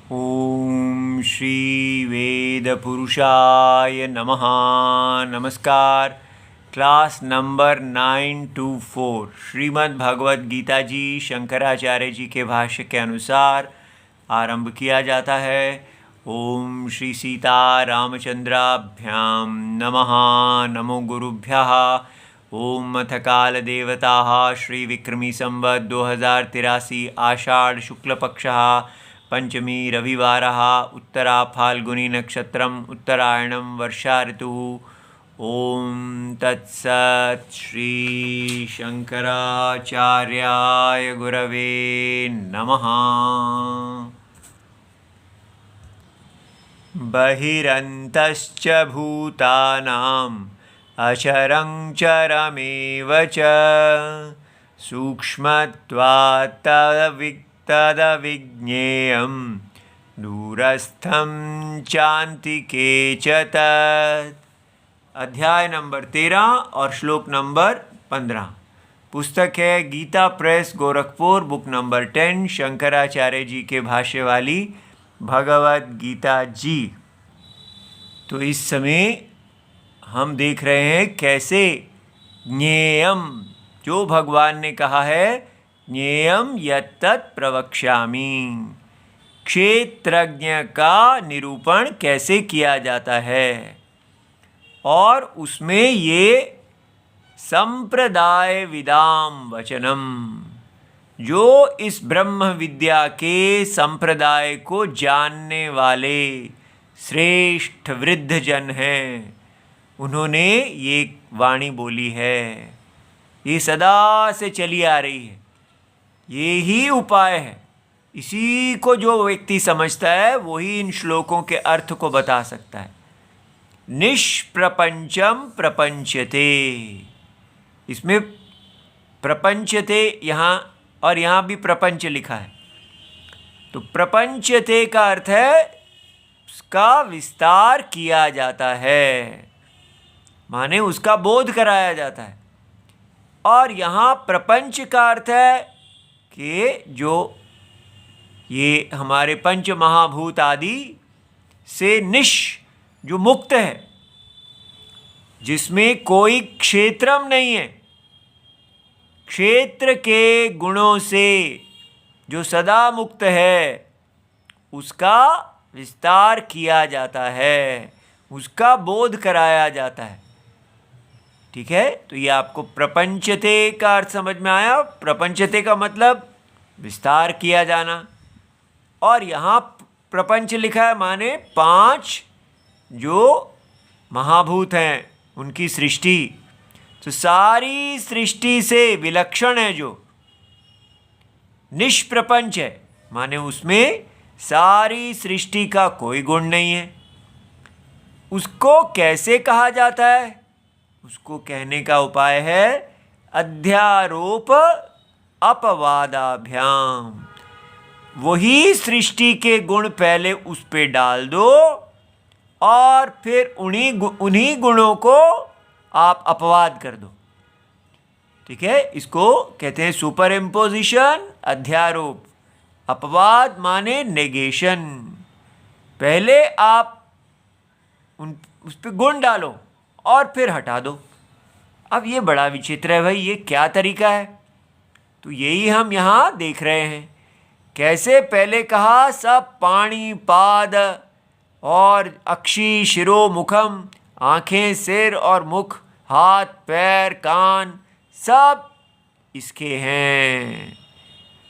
ओम श्री वेद पुरुषाय नमः। नमस्कार। क्लास नंबर 924 श्रीमद् भगवद गीता जी शंकराचार्य जी के भाष्य के अनुसार आरंभ किया जाता है। ओम श्री सीता रामचंद्राभ्याम नमः। नमो गुरुभ्यः। ओम अथ काल देवताः श्री विक्रमी संवत् 2083 आषाढ़ शुक्ल पक्षः पंचमी रविवारः उत्तरा फाल्गुनी नक्षत्रम उत्तरायणम वर्षा ऋतुः। ओम तत्सत्। श्री शंकराचार्याय गुरवे नमः। बहिरन्तश्च भूतानाम् अचरं चरमेव च सूक्ष्मत्वात् तदविज्ञेयं दूरस्थं चान्तिके च तत्। अध्याय नंबर 13 और श्लोक नंबर 15। पुस्तक है Gita press Gorakhpur, book number 10, Shankaracharya ji के भाष्य वाली भगवद गीता जी। तो इस समय हम देख रहे हैं कैसे ज्ञेयम, जो भगवान ने कहा है, ज्ञेयम यत्तत् प्रवक्ष्यामि, क्षेत्रज्ञ का निरूपण कैसे किया जाता है। और उसमें ये संप्रदाय विदाम वचनम, जो इस ब्रह्म विद्या के संप्रदाय को जानने वाले श्रेष्ठ वृद्ध जन हैं, उन्होंने ये वाणी बोली है। ये सदा से चली आ रही है, ये ही उपाय है। इसी को जो व्यक्ति समझता है वही इन श्लोकों के अर्थ को बता सकता है। निष्प्रपंचम प्रपंचते, इसमें प्रपंचते यहाँ और यहाँ भी प्रपंच लिखा है। तो प्रपंचते का अर्थ है उसका विस्तार किया जाता है, माने उसका बोध कराया जाता है। और यहाँ प्रपंच का अर्थ है कि जो ये हमारे पंच महाभूत आदि से जो मुक्त है, जिसमें कोई क्षेत्रम नहीं है, क्षेत्र के गुणों से जो सदा मुक्त है, उसका विस्तार किया जाता है, उसका बोध कराया जाता है। ठीक है, तो ये आपको प्रपंचते का अर्थ समझ में आया। प्रपंचते का मतलब विस्तार किया जाना। और यहाँ प्रपंच लिखा है, माने 5 जो महाभूत हैं उनकी सृष्टि। तो सारी सृष्टि से विलक्षण है, जो निष्प्रपंच है, माने उसमें सारी सृष्टि का कोई गुण नहीं है। उसको कैसे कहा जाता है? उसको कहने का उपाय है अध्यारोप अपवादाभ्याम। वही सृष्टि के गुण पहले उस पे डाल दो और फिर उन्हीं गुणों को आप अपवाद कर दो। ठीक है, इसको कहते हैं सुपर इम्पोजिशन, अध्यारोप। अपवाद माने नेगेशन। पहले आप उस पे गुण डालो और फिर हटा दो। अब ये बड़ा विचित्र है भाई, ये क्या तरीका है? तो यही हम यहाँ देख रहे हैं। कैसे पहले कहा सब पाणी पाद और अक्षी शिरो मुखम, आँखें, सिर और मुख, हाथ पैर कान सब इसके हैं,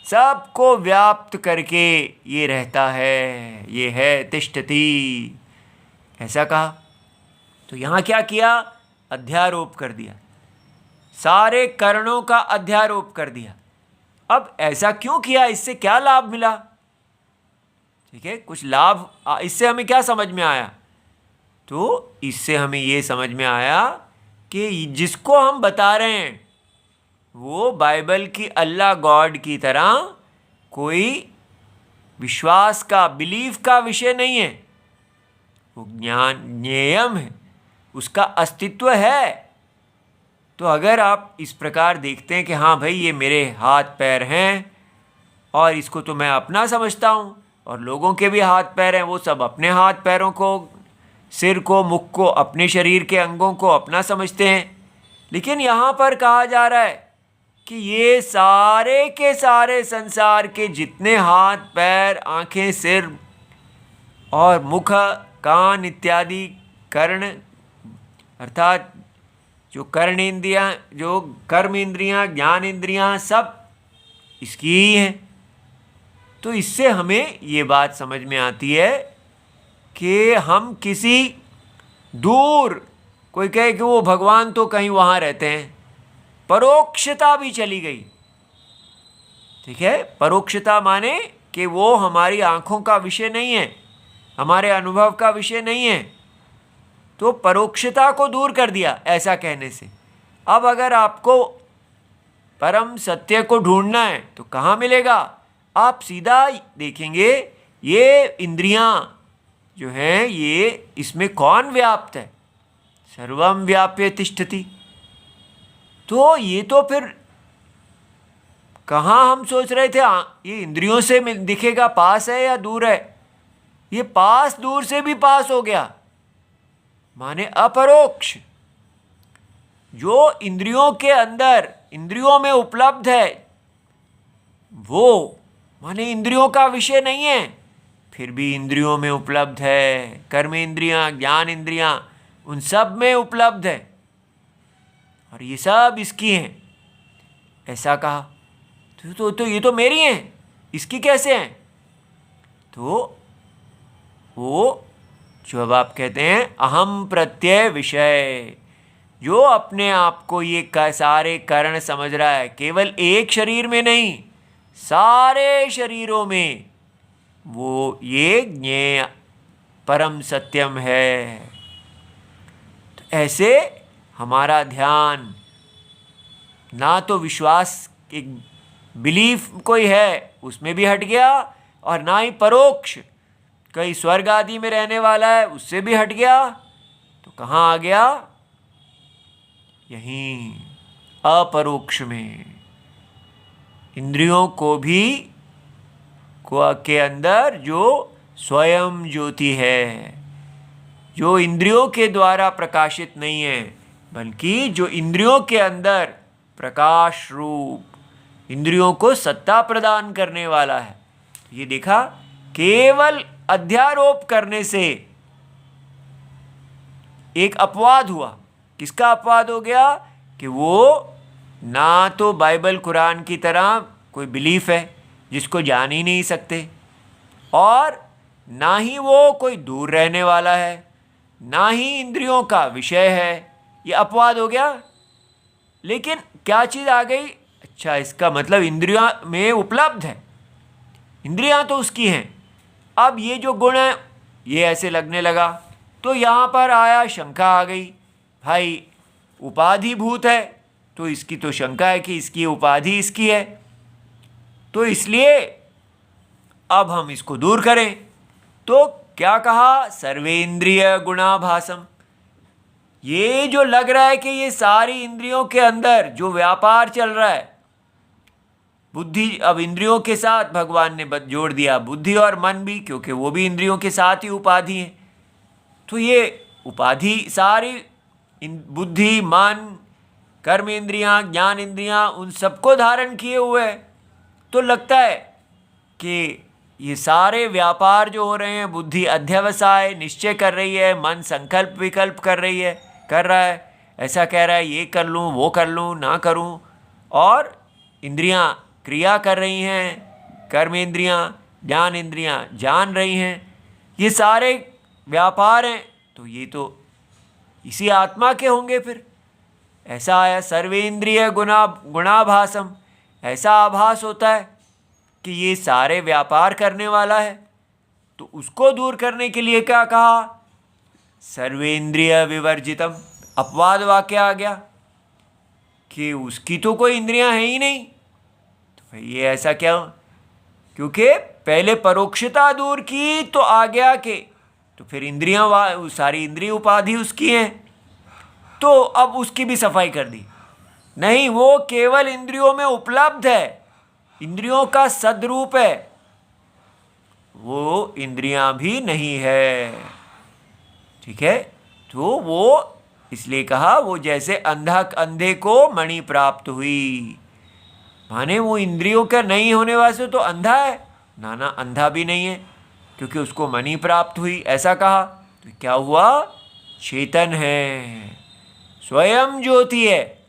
सबको व्याप्त करके ये रहता है, ये है तिष्ठति, ऐसा कहा। तो यहाँ क्या किया? अध्यारोप कर दिया, सारे करणों का अध्यारोप कर दिया। अब ऐसा क्यों किया? इससे क्या लाभ मिला? ठीक है, कुछ लाभ इससे हमें क्या समझ में आया? तो इससे हमें ये समझ में आया कि जिसको हम बता रहे हैं वो बाइबल की अल्लाह गॉड की तरह कोई विश्वास का, बिलीफ का विषय नहीं है। वो ज्ञान ज्ञेयम है, उसका अस्तित्व है। तो अगर आप इस प्रकार देखते हैं कि हाँ भाई ये मेरे हाथ पैर हैं और इसको तो मैं अपना समझता हूँ और लोगों के भी हाथ पैर हैं, वो सब अपने हाथ पैरों को, सिर को, मुख को, अपने शरीर के अंगों को अपना समझते हैं। लेकिन यहाँ पर कहा जा रहा है कि ये सारे के सारे संसार के जितने हाथ पैर, आंखें, सिर और मुख, कान इत्यादि कर्ण, अर्थात जो कर्ण इंद्रियाँ, जो कर्म इंद्रियाँ, ज्ञान इंद्रियाँ, सब इसकी ही हैं। तो इससे हमें ये बात समझ में आती है कि हम किसी दूर, कोई कहे कि वो भगवान तो कहीं वहाँ रहते हैं, परोक्षता भी चली गई। ठीक है, परोक्षता माने कि वो हमारी आंखों का विषय नहीं है, हमारे अनुभव का विषय नहीं है। तो परोक्षता को दूर कर दिया ऐसा कहने से। अब अगर आपको परम सत्य को ढूंढना है तो कहाँ मिलेगा? आप सीधा देखेंगे ये इंद्रियां जो हैं, ये इसमें कौन व्याप्त है? सर्वम व्याप्य तिष्ठति। तो ये तो फिर कहाँ हम सोच रहे थे ये इंद्रियों से दिखेगा, पास है या दूर है? ये पास दूर से भी पास हो गया, माने अपरोक्ष। जो इंद्रियों के अंदर, इंद्रियों में उपलब्ध है, वो माने इंद्रियों का विषय नहीं है, फिर भी इंद्रियों में उपलब्ध है। कर्म इंद्रियां, ज्ञान इंद्रियां, उन सब में उपलब्ध है और ये सब इसकी हैं, ऐसा कहा। तो ये तो मेरी हैं, इसकी कैसे हैं? तो वो जो अब आप कहते हैं अहम प्रत्यय विषय, जो अपने आप को ये सारे कारण समझ रहा है, केवल एक शरीर में नहीं, सारे शरीरों में, वो ये ज्ञेय परम सत्यम है। तो ऐसे हमारा ध्यान ना तो विश्वास, एक बिलीफ कोई है उसमें भी हट गया, और ना ही परोक्ष कहीं स्वर्ग आदि में रहने वाला है उससे भी हट गया। तो कहाँ आ गया? यहीं अपरोक्ष में, इंद्रियों को भी के अंदर जो स्वयं ज्योति है, जो इंद्रियों के द्वारा प्रकाशित नहीं है, बल्कि जो इंद्रियों के अंदर प्रकाश रूप, इंद्रियों को सत्ता प्रदान करने वाला है। ये देखा, केवल अध्यारोप करने से एक अपवाद हुआ। किसका अपवाद हो गया? कि वो ना तो बाइबल कुरान की तरह कोई बिलीफ है जिसको जान ही नहीं सकते, और ना ही वो कोई दूर रहने वाला है, ना ही इंद्रियों का विषय है। ये अपवाद हो गया। लेकिन क्या चीज़ आ गई? अच्छा, इसका मतलब इंद्रियां में उपलब्ध है, इंद्रियां तो उसकी हैं। अब ये जो गुण है ये ऐसे लगने लगा। तो यहाँ पर आया, शंका आ गई, भाई उपाधिभूत है तो इसकी तो शंका है कि इसकी उपाधि इसकी है, तो इसलिए अब हम इसको दूर करें। तो क्या कहा? सर्वेंद्रिय गुणाभासम। ये जो लग रहा है कि ये सारी इंद्रियों के अंदर जो व्यापार चल रहा है, बुद्धि, अब इंद्रियों के साथ भगवान ने जोड़ दिया बुद्धि और मन भी, क्योंकि वो भी इंद्रियों के साथ ही उपाधि है। तो ये उपाधि सारी बुद्धि, मन, कर्म इंद्रियां, ज्ञान इंद्रियां, उन सबको धारण किए हुए है। तो लगता है कि ये सारे व्यापार जो हो रहे हैं, बुद्धि अध्यवसाय निश्चय कर रही है, मन संकल्प विकल्प कर रहा है, ऐसा कह रहा है ये कर लूँ, वो कर लूँ, ना करूँ, और इंद्रियां क्रिया कर रही हैं, कर्म इंद्रियां, ज्ञान इंद्रियां जान रही हैं। ये सारे व्यापार हैं, तो ये तो इसी आत्मा के होंगे। फिर ऐसा आया सर्वेंद्रिय गुणाभासम, ऐसा आभास होता है कि ये सारे व्यापार करने वाला है। तो उसको दूर करने के लिए क्या कहा? सर्वेंद्रिय विवर्जितम। अपवाद वाक्य आ गया कि उसकी तो कोई इंद्रियां है ही नहीं। तो भाई ये ऐसा क्या? क्योंकि पहले परोक्षता दूर की तो आ गया कि तो फिर इंद्रियां, सारी इंद्रिय उपाधि उसकी हैं, तो अब उसकी भी सफाई कर दी। नहीं, वो केवल इंद्रियों में उपलब्ध है, इंद्रियों का सद्रूप है, वो इंद्रियां भी नहीं है। ठीक है, तो वो इसलिए कहा वो जैसे अंधे को मणि प्राप्त हुई, माने वो इंद्रियों का नहीं होने वाले तो अंधा है ना, ना अंधा भी नहीं है क्योंकि उसको मणि प्राप्त हुई, ऐसा कहा। तो क्या हुआ? चेतन है, स्वयं ज्योति है,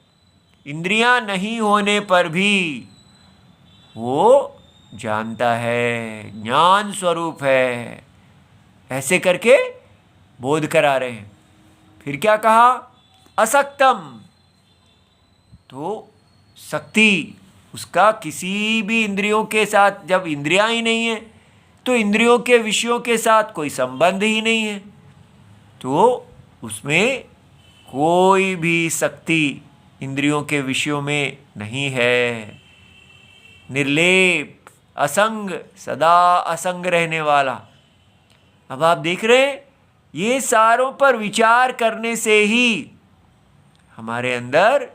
इंद्रियां नहीं होने पर भी वो जानता है, ज्ञान स्वरूप है। ऐसे करके बोध करा रहे हैं। फिर क्या कहा? असक्तम, तो शक्ति उसका किसी भी इंद्रियों के साथ, जब इंद्रियां ही नहीं है तो इंद्रियों के विषयों के साथ कोई संबंध ही नहीं है, तो उसमें कोई भी शक्ति इंद्रियों के विषयों में नहीं है। निर्लेप, असंग, सदा असंग रहने वाला। अब आप देख रहे हैं, ये सारों पर विचार करने से ही हमारे अंदर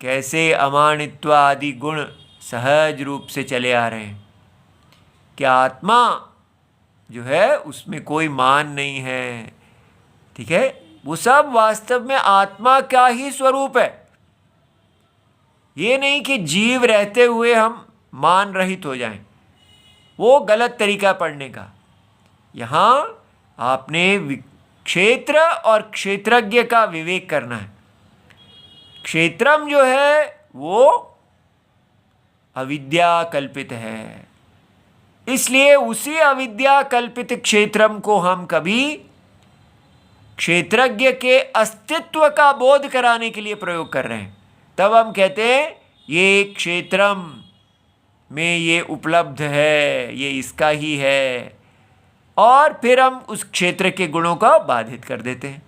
कैसे अमानित्व आदि गुण सहज रूप से चले आ रहे हैं कि आत्मा जो है उसमें कोई मान नहीं है। ठीक है, वो सब वास्तव में आत्मा का ही स्वरूप है। ये नहीं कि जीव रहते हुए हम मान रहित हो जाएं, वो गलत तरीका पढ़ने का। यहाँ आपने क्षेत्र और क्षेत्रज्ञ का विवेक करना है। क्षेत्रम जो है वो अविद्या कल्पित है, इसलिए उसी अविद्या कल्पित क्षेत्रम को हम कभी क्षेत्रज्ञ के अस्तित्व का बोध कराने के लिए प्रयोग कर रहे हैं। तब हम कहते हैं ये क्षेत्रम में ये उपलब्ध है, ये इसका ही है, और फिर हम उस क्षेत्र के गुणों का बाधित कर देते हैं।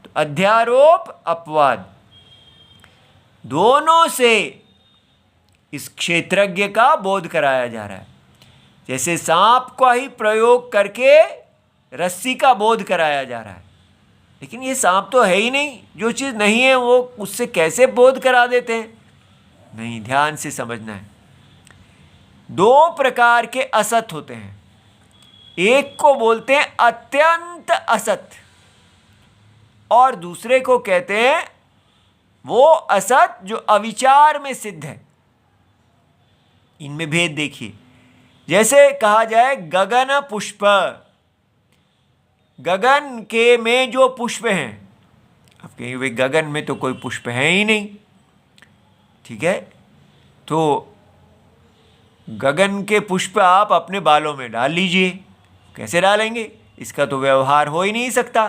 तो अध्यारोप अपवाद दोनों से इस क्षेत्रज्ञ का बोध कराया जा रहा है। जैसे सांप का ही प्रयोग करके रस्सी का बोध कराया जा रहा है, लेकिन ये सांप तो है ही नहीं, जो चीज़ नहीं है वो उससे कैसे बोध करा देते हैं? नहीं, ध्यान से समझना है। दो प्रकार के असत होते हैं, एक को बोलते हैं अत्यंत असत और दूसरे को कहते हैं वो असत जो अविचार में सिद्ध है। इनमें भेद देखिए। जैसे कहा जाए गगन पुष्प, गगन के में जो पुष्प हैं, अब कहीं वे गगन में तो कोई पुष्प है ही नहीं। ठीक है, तो गगन के पुष्प आप अपने बालों में डाल लीजिए, कैसे डालेंगे? इसका तो व्यवहार हो ही नहीं सकता।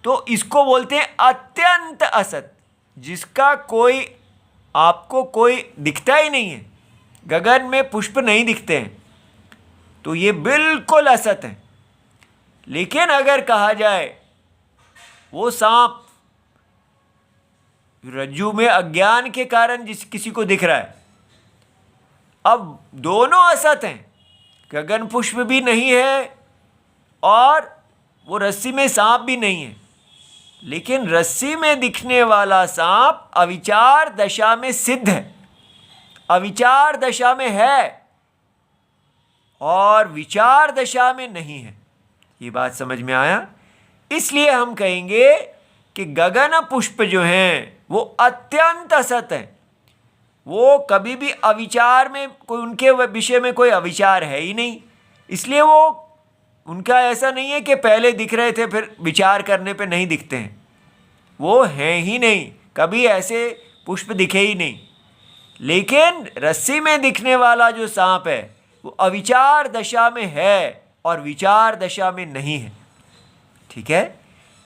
तो इसको बोलते हैं अत्यंत असत, जिसका कोई आपको कोई दिखता ही नहीं है, गगन में पुष्प नहीं दिखते हैं, तो ये बिल्कुल असत है। लेकिन अगर कहा जाए वो सांप रज्जू में अज्ञान के कारण जिस किसी को दिख रहा है, अब दोनों असत हैं, गगन पुष्प भी नहीं है और वो रस्सी में सांप भी नहीं है, लेकिन रस्सी में दिखने वाला सांप अविचार दशा में सिद्ध है, अविचार दशा में है और विचार दशा में नहीं है। ये बात समझ में आया? इसलिए हम कहेंगे कि गगन पुष्प जो हैं वो अत्यंत असत हैं, वो कभी भी अविचार में कोई, उनके विषय में कोई अविचार है ही नहीं, इसलिए वो उनका ऐसा नहीं है कि पहले दिख रहे थे फिर विचार करने पे नहीं दिखते हैं, वो हैं ही नहीं, कभी ऐसे पुष्प दिखे ही नहीं। लेकिन रस्सी में दिखने वाला जो सांप है वो अविचार दशा में है और विचार दशा में नहीं है। ठीक है,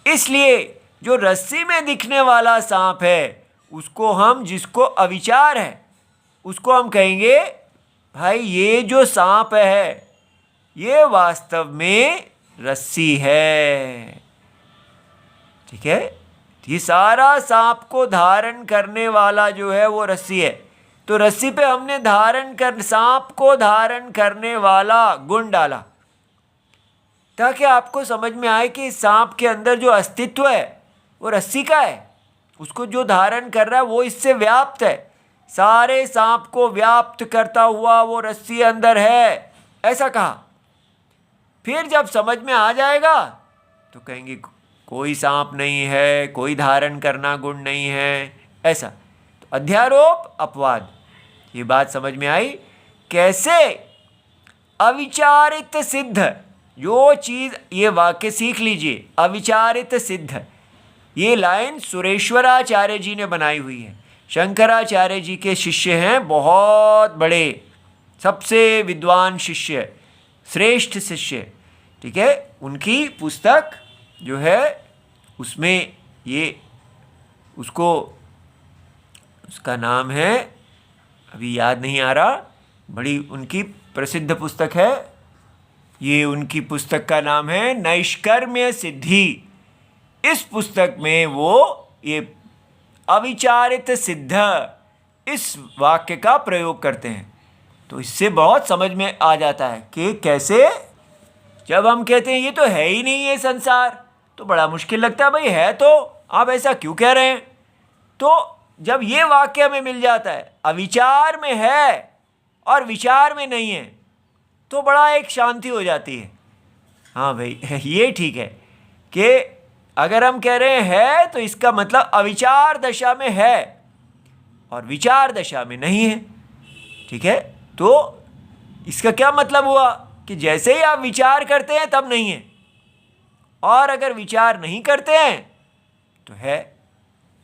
इसलिए जो रस्सी में दिखने वाला सांप है उसको हम, जिसको अविचार है, उसको हम कहेंगे भाई ये जो सांप है ये वास्तव में रस्सी है। ठीक है, ये सारा सांप को धारण करने वाला जो है वो रस्सी है। तो रस्सी पे हमने सांप को धारण करने वाला गुण डाला ताकि आपको समझ में आए कि सांप के अंदर जो अस्तित्व है वो रस्सी का है, उसको जो धारण कर रहा है वो इससे व्याप्त है, सारे सांप को व्याप्त करता हुआ वो रस्सी अंदर है, ऐसा कहा। फिर जब समझ में आ जाएगा तो कहेंगे कोई सांप नहीं है, कोई धारण करना गुण नहीं है, ऐसा। तो अध्यारोप अपवाद, ये बात समझ में आई। कैसे अविचारित सिद्ध, जो चीज़, ये वाक्य सीख लीजिए, अविचारित सिद्ध, ये लाइन सुरेश्वराचार्य जी ने बनाई हुई है। शंकराचार्य जी के शिष्य हैं, बहुत बड़े, सबसे विद्वान शिष्य, श्रेष्ठ शिष्य, ठीक है। उनकी पुस्तक जो है उसमें ये, उसका नाम है, अभी याद नहीं आ रहा, बड़ी उनकी प्रसिद्ध पुस्तक है। ये उनकी पुस्तक का नाम है नैष्कर्म्य सिद्धि। इस पुस्तक में वो ये अविचारित सिद्ध इस वाक्य का प्रयोग करते हैं। तो इससे बहुत समझ में आ जाता है कि कैसे, जब हम कहते हैं ये तो है ही नहीं ये संसार, तो बड़ा मुश्किल लगता है, भाई है तो आप ऐसा क्यों कह रहे हैं। तो जब ये वाक्य हमें मिल जाता है, अविचार में है और विचार में नहीं है, तो बड़ा एक शांति हो जाती है। हाँ भाई ये ठीक है कि अगर हम कह रहे हैं तो इसका मतलब अविचार दशा में है और विचार दशा में नहीं है, ठीक है। तो इसका क्या मतलब हुआ कि जैसे ही आप विचार करते हैं तब नहीं है, और अगर विचार नहीं करते हैं तो है।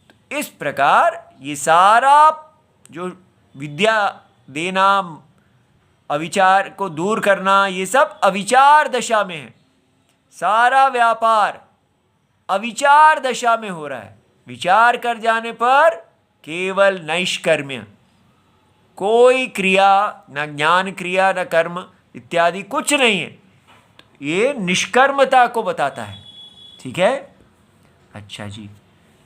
तो इस प्रकार ये सारा जो विद्या देना, अविचार को दूर करना, ये सब अविचार दशा में है। सारा व्यापार अविचार दशा में हो रहा है। विचार कर जाने पर केवल नैष्कर्म्य, कोई क्रिया, न ज्ञान क्रिया न कर्म इत्यादि कुछ नहीं है। तो ये निष्कर्मता को बताता है, ठीक है। अच्छा जी,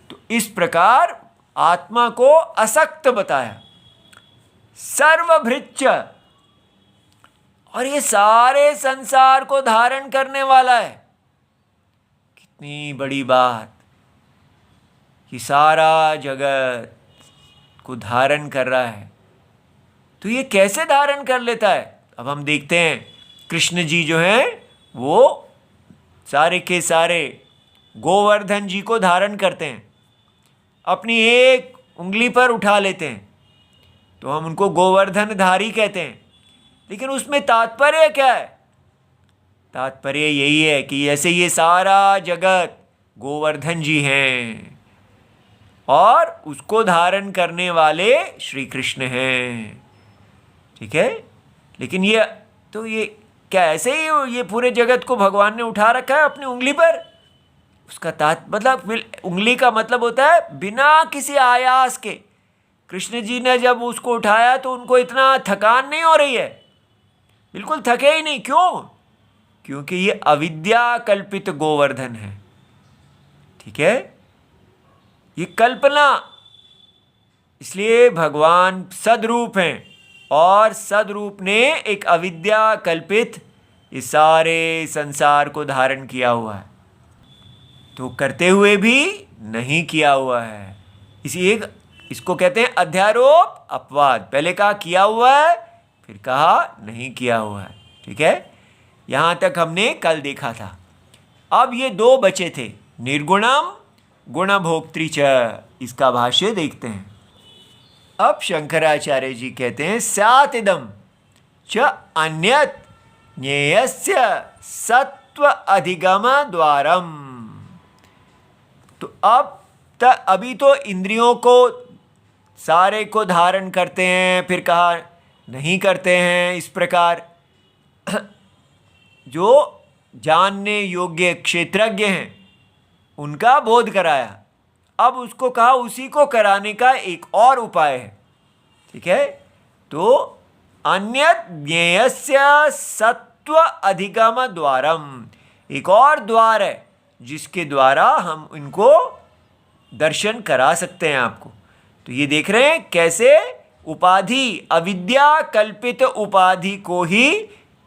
तो इस प्रकार आत्मा को असक्त बताया, सर्वभृच्च, और ये सारे संसार को धारण करने वाला है। कितनी बड़ी बात कि सारा जगत को धारण कर रहा है। तो ये कैसे धारण कर लेता है? अब हम देखते हैं, कृष्ण जी जो हैं वो सारे के सारे गोवर्धन जी को धारण करते हैं, अपनी एक उंगली पर उठा लेते हैं, तो हम उनको गोवर्धनधारी कहते हैं। लेकिन उसमें तात्पर्य क्या है? तात्पर्य यही है कि ऐसे ये सारा जगत गोवर्धन जी हैं और उसको धारण करने वाले श्री कृष्ण हैं, ठीक है। लेकिन ये तो ये क्या ऐसे ही ये पूरे जगत को भगवान ने उठा रखा है अपनी उंगली पर? उसका मतलब उंगली का मतलब होता है बिना किसी आयास के। कृष्ण जी ने जब उसको उठाया तो उनको इतना थकान नहीं हो रही है, बिल्कुल थके ही नहीं। क्यों? क्योंकि ये अविद्या कल्पित गोवर्धन है, ठीक है। ये कल्पना, इसलिए भगवान सदरूप हैं और सदरूप ने एक अविद्या कल्पित इस सारे संसार को धारण किया हुआ है। तो करते हुए भी नहीं किया हुआ है, इसको कहते हैं अध्यारोप अपवाद। पहले कहा किया हुआ है, फिर कहा नहीं किया हुआ है, ठीक है। यहाँ तक हमने कल देखा था। अब ये दो बचे थे, निर्गुणम गुणभोक्तृ च। इसका भाष्य देखते हैं। अब शंकराचार्य जी कहते हैं स्यात् इदं च अन्यत् ज्ञेयस्य सत्व अधिगम द्वारम। तो अभी तो इंद्रियों को सारे को धारण करते हैं, फिर कहा नहीं करते हैं। इस प्रकार जो जानने योग्य क्षेत्रज्ञ हैं उनका बोध कराया। अब उसको कहा उसी को कराने का एक और उपाय है, ठीक है। तो अन्यत् ज्ञेयस्य सत्व अधिगम द्वारम, एक और द्वार है जिसके द्वारा हम इनको दर्शन करा सकते हैं आपको। तो ये देख रहे हैं कैसे उपाधि, अविद्या कल्पित उपाधि को ही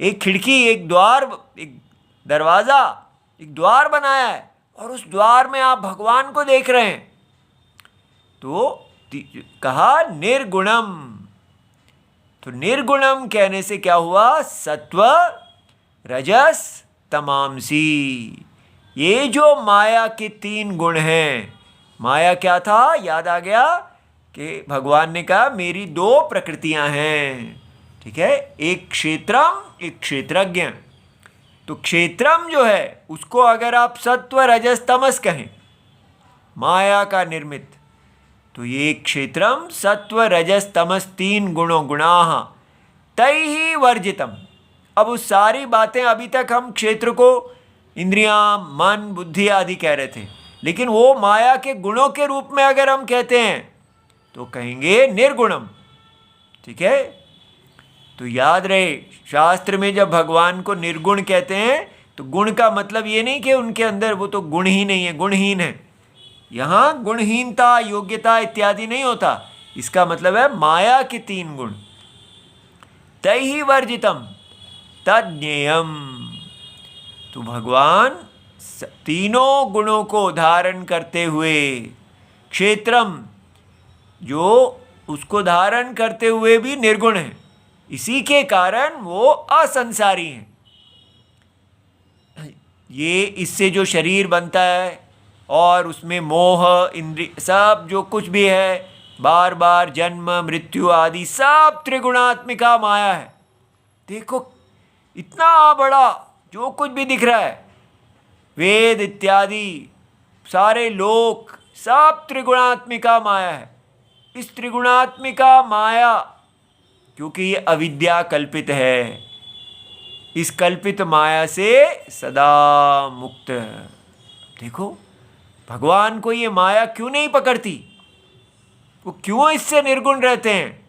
एक खिड़की, एक द्वार, एक दरवाज़ा, एक द्वार बनाया है और उस द्वार में आप भगवान को देख रहे हैं। तो कहा निर्गुणम। तो निर्गुणम कहने से क्या हुआ? सत्व, रजस तमांसी। ये जो माया के 3 गुण हैं, माया क्या था, याद आ गया कि भगवान ने कहा मेरी 2 प्रकृतियां हैं, ठीक है, एक क्षेत्रम एक क्षेत्रज्ञ। तो क्षेत्रम जो है उसको अगर आप सत्व रजस तमस कहें, माया का निर्मित, तो ये क्षेत्रम सत्व रजस तमस 3 गुणों गुणाः तैहि वर्जितम। अब उस सारी बातें अभी तक हम क्षेत्र को इंद्रियां, मन, बुद्धि आदि कह रहे थे, लेकिन वो माया के गुणों के रूप में अगर हम कहते हैं तो कहेंगे निर्गुणम, ठीक है। तो याद रहे, शास्त्र में जब भगवान को निर्गुण कहते हैं तो गुण का मतलब ये नहीं कि उनके अंदर वो तो गुण ही नहीं है, गुणहीन है। यहाँ गुणहीनता, योग्यता इत्यादि नहीं होता, इसका मतलब है माया के 3 गुण। तैहि वर्जितम तज्ञेयम। तो भगवान तीनों गुणों को धारण करते हुए, क्षेत्रम जो उसको धारण करते हुए भी निर्गुण है, इसी के कारण वो असंसारी हैं। ये इससे जो शरीर बनता है और उसमें मोह, इंद्रिय, सब जो कुछ भी है, बार बार जन्म मृत्यु आदि सब त्रिगुणात्मिका माया है। देखो इतना बड़ा जो कुछ भी दिख रहा है, वेद इत्यादि सारे लोक सब त्रिगुणात्मिका माया है। इस त्रिगुणात्मिका माया, क्योंकि ये अविद्या कल्पित है, इस कल्पित माया से सदा मुक्त। देखो भगवान को ये माया क्यों नहीं पकड़ती, वो क्यों इससे निर्गुण रहते हैं।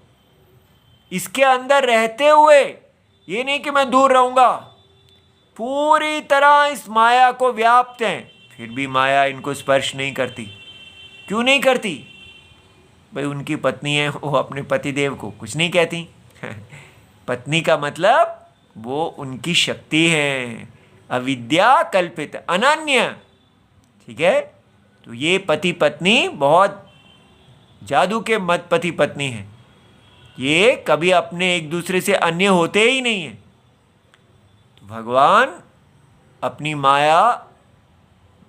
इसके अंदर रहते हुए ये नहीं कि मैं दूर रहूंगा, पूरी तरह इस माया को व्याप्त हैं, फिर भी माया इनको स्पर्श नहीं करती। क्यों नहीं करती? भाई उनकी पत्नी है, वो अपने पतिदेव को कुछ नहीं कहती। पत्नी का मतलब वो उनकी शक्ति है, अविद्या कल्पित, अनन्य, ठीक है। तो ये पति पत्नी बहुत जादू के मत पति पत्नी हैं, ये कभी अपने एक दूसरे से अन्य होते ही नहीं हैं। तो भगवान अपनी माया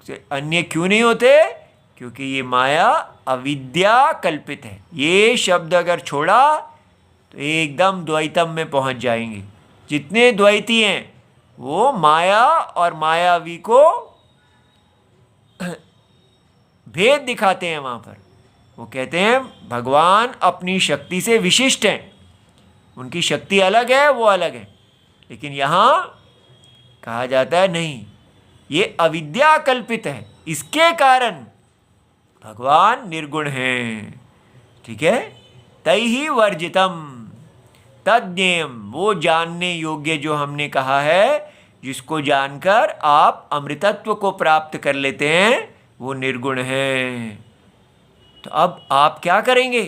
से अन्य क्यों नहीं होते? क्योंकि ये माया अविद्या कल्पित है। ये शब्द अगर छोड़ा तो एकदम द्वैतम में पहुंच जाएंगे। जितने द्वैती हैं वो माया और मायावी को भेद दिखाते हैं। वहाँ पर वो कहते हैं भगवान अपनी शक्ति से विशिष्ट हैं, उनकी शक्ति अलग है, वो अलग है। लेकिन यहाँ कहा जाता है नहीं, ये अविद्या कल्पित है, इसके कारण भगवान निर्गुण हैं, ठीक है। तैहि वर्जितम तज्ञेयम, वो जानने योग्य जो हमने कहा है, जिसको जानकर आप अमृतत्व को प्राप्त कर लेते हैं, वो निर्गुण है। तो अब आप क्या करेंगे?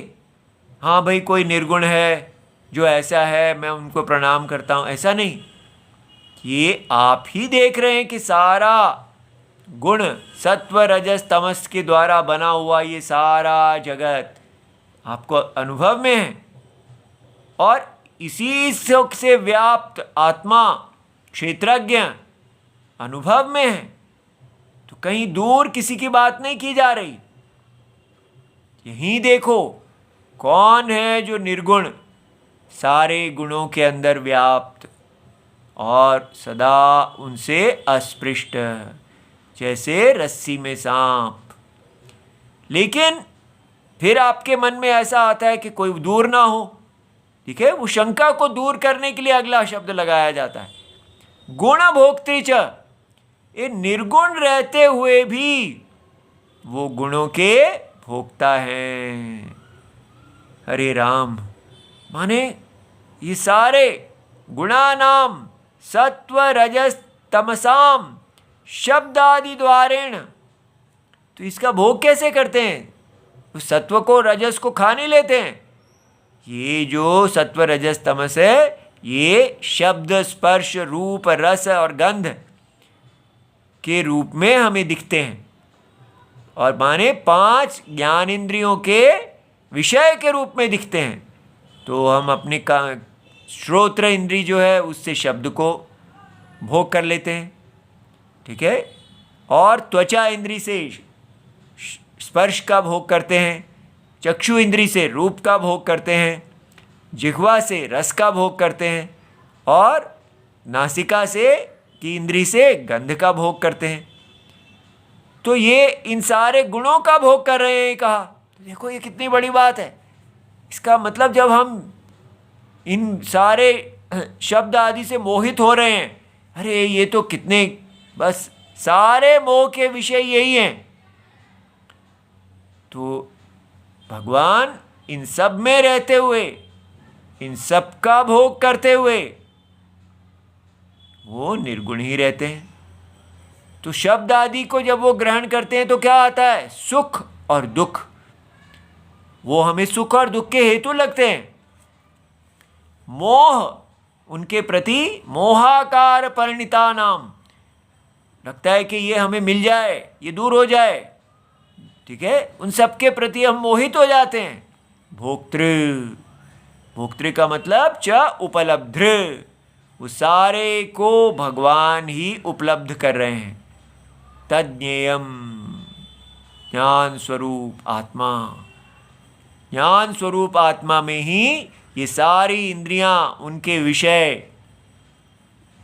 हाँ भाई कोई निर्गुण है जो ऐसा है, मैं उनको प्रणाम करता हूँ, ऐसा नहीं। ये आप ही देख रहे हैं कि सारा गुण सत्व रजस तमस के द्वारा बना हुआ ये सारा जगत आपको अनुभव में है, और इसी सुख से व्याप्त आत्मा क्षेत्रज्ञ अनुभव में है। तो कहीं दूर किसी की बात नहीं की जा रही। यहीं देखो कौन है जो निर्गुण, सारे गुणों के अंदर व्याप्त और सदा उनसे अस्पृष्ट, जैसे रस्सी में सांप। लेकिन फिर आपके मन में ऐसा आता है कि कोई दूर ना हो, ठीक है। वो शंका को दूर करने के लिए अगला शब्द लगाया जाता है, गुण भोक्तृ च। ये निर्गुण रहते हुए भी वो गुणों के भोक्ता हैं। हरे राम, माने ये सारे गुणानाम सत्व रजस तमसाम शब्द आदि द्वारेण, तो इसका भोग कैसे करते हैं? तो सत्व को रजस को खा नहीं लेते हैं। ये जो सत्व रजस तमस है, ये शब्द स्पर्श रूप रस और गंध के रूप में हमें दिखते हैं, और माने 5 ज्ञान इंद्रियों के विषय के रूप में दिखते हैं। तो हम अपने का श्रोत्र इंद्री जो है उससे शब्द को भोग कर लेते हैं, ठीक है। और त्वचा इंद्री से स्पर्श का भोग करते हैं, चक्षु इंद्री से रूप का भोग करते हैं, जिह्वा से रस का भोग करते हैं, और नासिका से की इंद्री से गंध का भोग करते हैं। तो ये इन सारे गुणों का भोग कर रहे हैं कहा। तो देखो ये कितनी बड़ी बात है। इसका मतलब जब हम इन सारे शब्द आदि से मोहित हो रहे हैं, अरे ये तो कितने, बस सारे मोह के विषय यही हैं, तो भगवान इन सब में रहते हुए, इन सब का भोग करते हुए वो निर्गुण ही रहते हैं। तो शब्द आदि को जब वो ग्रहण करते हैं तो क्या आता है? सुख और दुख। वो हमें सुख और दुख के हेतु लगते हैं। मोह उनके प्रति मोहाकार परिणिता नाम, लगता है कि ये हमें मिल जाए, ये दूर हो जाए, ठीक है, उन सब के प्रति हम मोहित हो जाते हैं। भोक्तृ, भोक्तृ का मतलब च उपलब्ध, वो सारे को भगवान ही उपलब्ध कर रहे हैं। तज्ञेयम, ज्ञान स्वरूप आत्मा, ज्ञान स्वरूप आत्मा में ही ये सारी इंद्रियां उनके विषय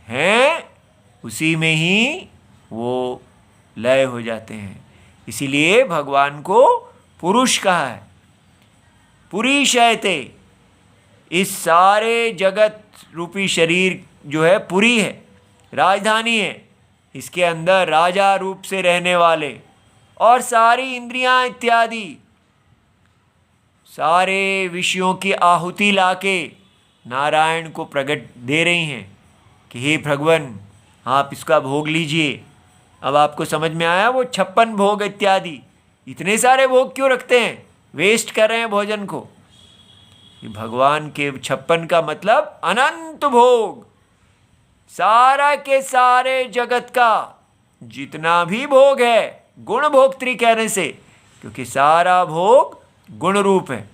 हैं, उसी में ही वो लय हो जाते हैं। इसीलिए भगवान को पुरुष कहा है। पुरी शयते, इस सारे जगत रूपी शरीर जो है पुरी है, राजधानी है, इसके अंदर राजा रूप से रहने वाले और सारी इंद्रियां इत्यादि सारे विषयों की आहुति लाके नारायण को प्रकट दे रही हैं कि हे भगवान आप इसका भोग लीजिए। अब आपको समझ में आया वो 56 भोग इत्यादि, इतने सारे भोग क्यों रखते हैं? वेस्ट कर रहे हैं भोजन को। ये भगवान के 56 का मतलब अनंत भोग, सारा के सारे जगत का जितना भी भोग है, गुण भोक्त्री कहने से, क्योंकि सारा भोग गुण रूप है,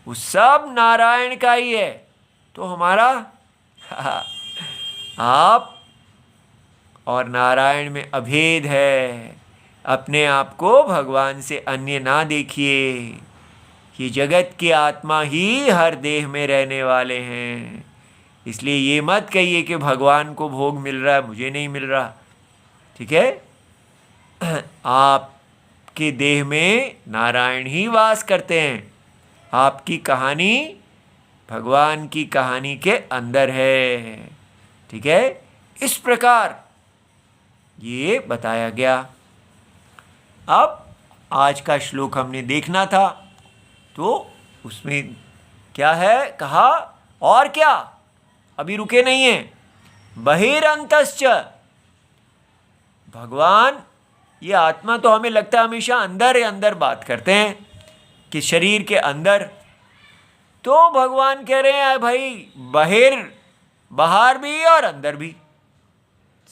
वो सब नारायण का ही है। तो हमारा आप और नारायण में अभेद है। अपने आप को भगवान से अन्य ना देखिए कि जगत की आत्मा ही हर देह में रहने वाले हैं। इसलिए ये मत कहिए कि भगवान को भोग मिल रहा है, मुझे नहीं मिल रहा, ठीक है। आपके देह में नारायण ही वास करते हैं। आपकी कहानी भगवान की कहानी के अंदर है, ठीक है। इस प्रकार ये बताया गया। अब आज का श्लोक हमने देखना था, तो उसमें क्या है कहा, और क्या, अभी रुके नहीं हैं। बहिरंतश्च, भगवान ये आत्मा तो हमें लगता है हमेशा अंदर अंदर बात करते हैं कि शरीर के अंदर, तो भगवान कह रहे हैं भाई बहिर, बाहर भी और अंदर भी,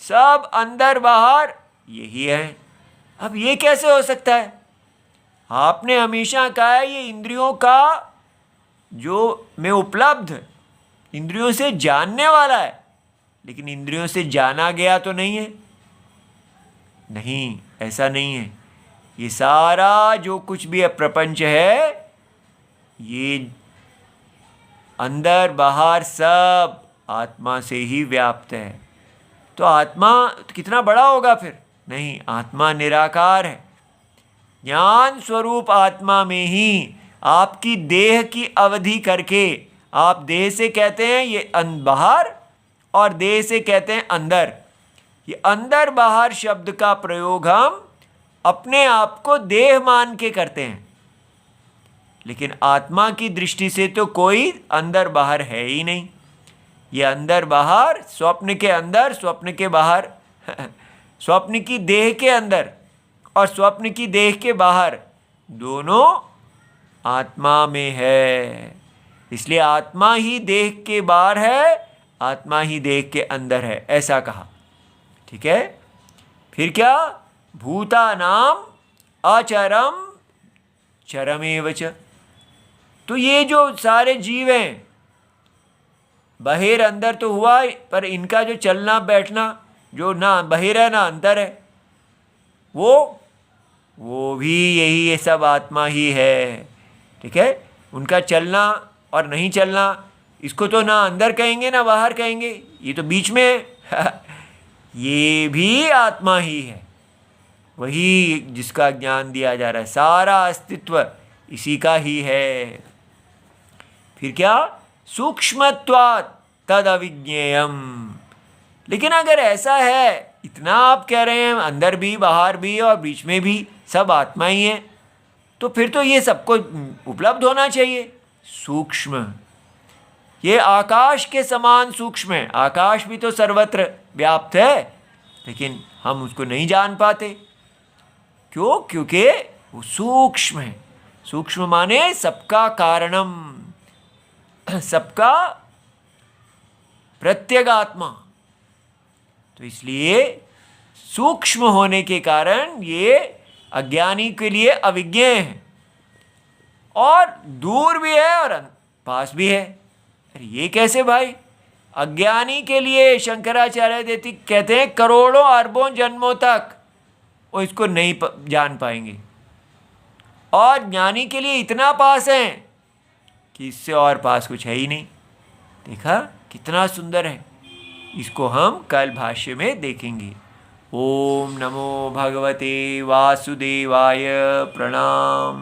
सब अंदर बाहर यही है। अब ये कैसे हो सकता है? आपने हमेशा कहा है ये इंद्रियों का जो में उपलब्ध, इंद्रियों से जानने वाला है, लेकिन इंद्रियों से जाना गया तो नहीं है। नहीं, ऐसा नहीं है। ये सारा जो कुछ भी प्रपंच है, ये अंदर बाहर सब आत्मा से ही व्याप्त है। तो आत्मा कितना बड़ा होगा फिर? नहीं, आत्मा निराकार है। ज्ञान स्वरूप आत्मा में ही आपकी देह की अवधि करके, आप देह से कहते हैं ये बाहर और देह से कहते हैं अंदर, ये अंदर बाहर शब्द का प्रयोग हम अपने आप को देह मान के करते हैं, लेकिन आत्मा की दृष्टि से तो कोई अंदर बाहर है ही नहीं। ये अंदर बाहर, स्वप्न के अंदर स्वप्न के बाहर स्वप्न की देह के अंदर और स्वप्न की देह के बाहर, दोनों आत्मा में है। इसलिए आत्मा ही देह के बाहर है, आत्मा ही देह के अंदर है, ऐसा कहा, ठीक है। फिर क्या? भूतानाम अचरम चरमेव च। तो ये जो सारे जीव हैं, बाहर अंदर तो हुआ, पर इनका जो चलना बैठना जो ना बहिर है ना अंतर है, वो भी यही ये सब आत्मा ही है। ठीक है, उनका चलना और नहीं चलना, इसको तो ना अंदर कहेंगे ना बाहर कहेंगे, ये तो बीच में है ये भी आत्मा ही है, वही जिसका ज्ञान दिया जा रहा है, सारा अस्तित्व इसी का ही है। फिर क्या, सूक्ष्मत्वात् तद अविज्ञेयम। लेकिन अगर ऐसा है, इतना आप कह रहे हैं अंदर भी बाहर भी और बीच में भी सब आत्मा ही है, तो फिर तो ये सबको उपलब्ध होना चाहिए। सूक्ष्म, ये आकाश के समान सूक्ष्म है। आकाश भी तो सर्वत्र व्याप्त है, लेकिन हम उसको नहीं जान पाते। क्यों? क्योंकि वो सूक्ष्म है। सूक्ष्म माने सबका कारणम, सबका प्रत्यगात्मा। तो इसलिए सूक्ष्म होने के कारण ये अज्ञानी के लिए अविज्ञ है, और दूर भी है और पास भी है। अरे ये कैसे भाई? अज्ञानी के लिए शंकराचार्य देती कहते हैं करोड़ों अरबों जन्मों तक वो इसको नहीं जान पाएंगे, और ज्ञानी के लिए इतना पास है कि इससे और पास कुछ है ही नहीं। देखा कितना सुंदर है। इसको हम कल भाष्य में देखेंगे। ओम नमो भगवते वासुदेवाय। प्रणाम।